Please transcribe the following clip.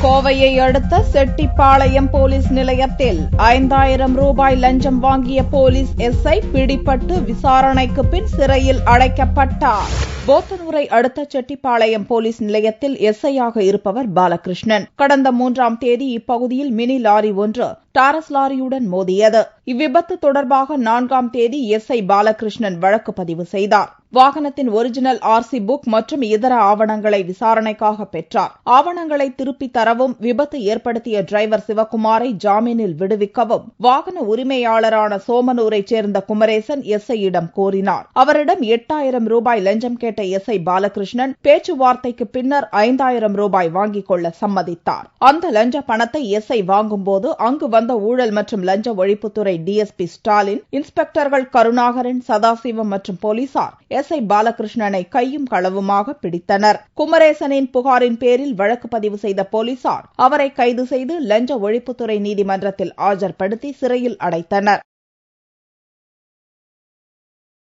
கோவையை அடுத்த செட்டிப்பாளையம் போலீஸ் நிலையத்தில் 5000 ரூபாய் லஞ்சம் வாங்கிய போலீஸ் எஸ்ஐ பிடிபட்டு விசாரணைக்கு பின் சிறையில் அடைக்கப்பட்டார். போத்தனூரை அடுத்த செட்டிப்பாளையம் போலீஸ் நிலையத்தில் எஸ்ஐயாக இருப்பவர் பாலகிருஷ்ணன். கடந்த 3ஆம் தேதி இப்பகுதியில் மினி லாரி ஒன்று டாரஸ் லாரியுடன் மோதியது. இவ்விபத்து தொடர்பாக 4ஆம் தேதி எஸ்ஐ பாலகிருஷ்ணன் வழக்கு பதிவு செய்தார். வாகனத்தின் ஒரிஜினல் ஆர்சி புக் மற்றும் இதர ஆவணங்களை விசாரணைக்காக பெற்றார். ஆவணங்களை திருப்பித் தரவும், விபத்து ஏற்படுத்திய டிரைவர் சிவக்குமாரை ஜாமீனில் விடுவிக்கவும் வாகன உரிமையாளரான சோமனூரைச் சேர்ந்த குமரேசன் எஸ்ஐயிடம் கோரினார். அவரிடம் 8000 ரூபாய் லஞ்சம் கேட்ட எஸ்ஐ பாலகிருஷ்ணன் பேச்சுவார்த்தைக்கு பின்னர் 5000 ரூபாய் வாங்கிக் கொள்ள சம்மதித்தார். அந்த லஞ்ச பணத்தை எஸ்ஐ வாங்கும்போது அங்கு வந்த ஊழல் மற்றும் லஞ்ச ஒழிப்புத்துறை டிஎஸ்பி ஸ்டாலின், இன்ஸ்பெக்டர்கள் கருணாகரன், சதாசிவம் மற்றும் போலீசார் எஸ்ஐ பாலகிருஷ்ணனை கையும் களவுமாக பிடித்தனர். குமரேசனின் புகாரின் பேரில் வழக்கு பதிவு செய்த போலீசார் அவரை கைது செய்து லஞ்ச ஒழிப்புத்துறை நீதிமன்றத்தில் ஆஜர்படுத்தி சிறையில் அடைத்தனர்.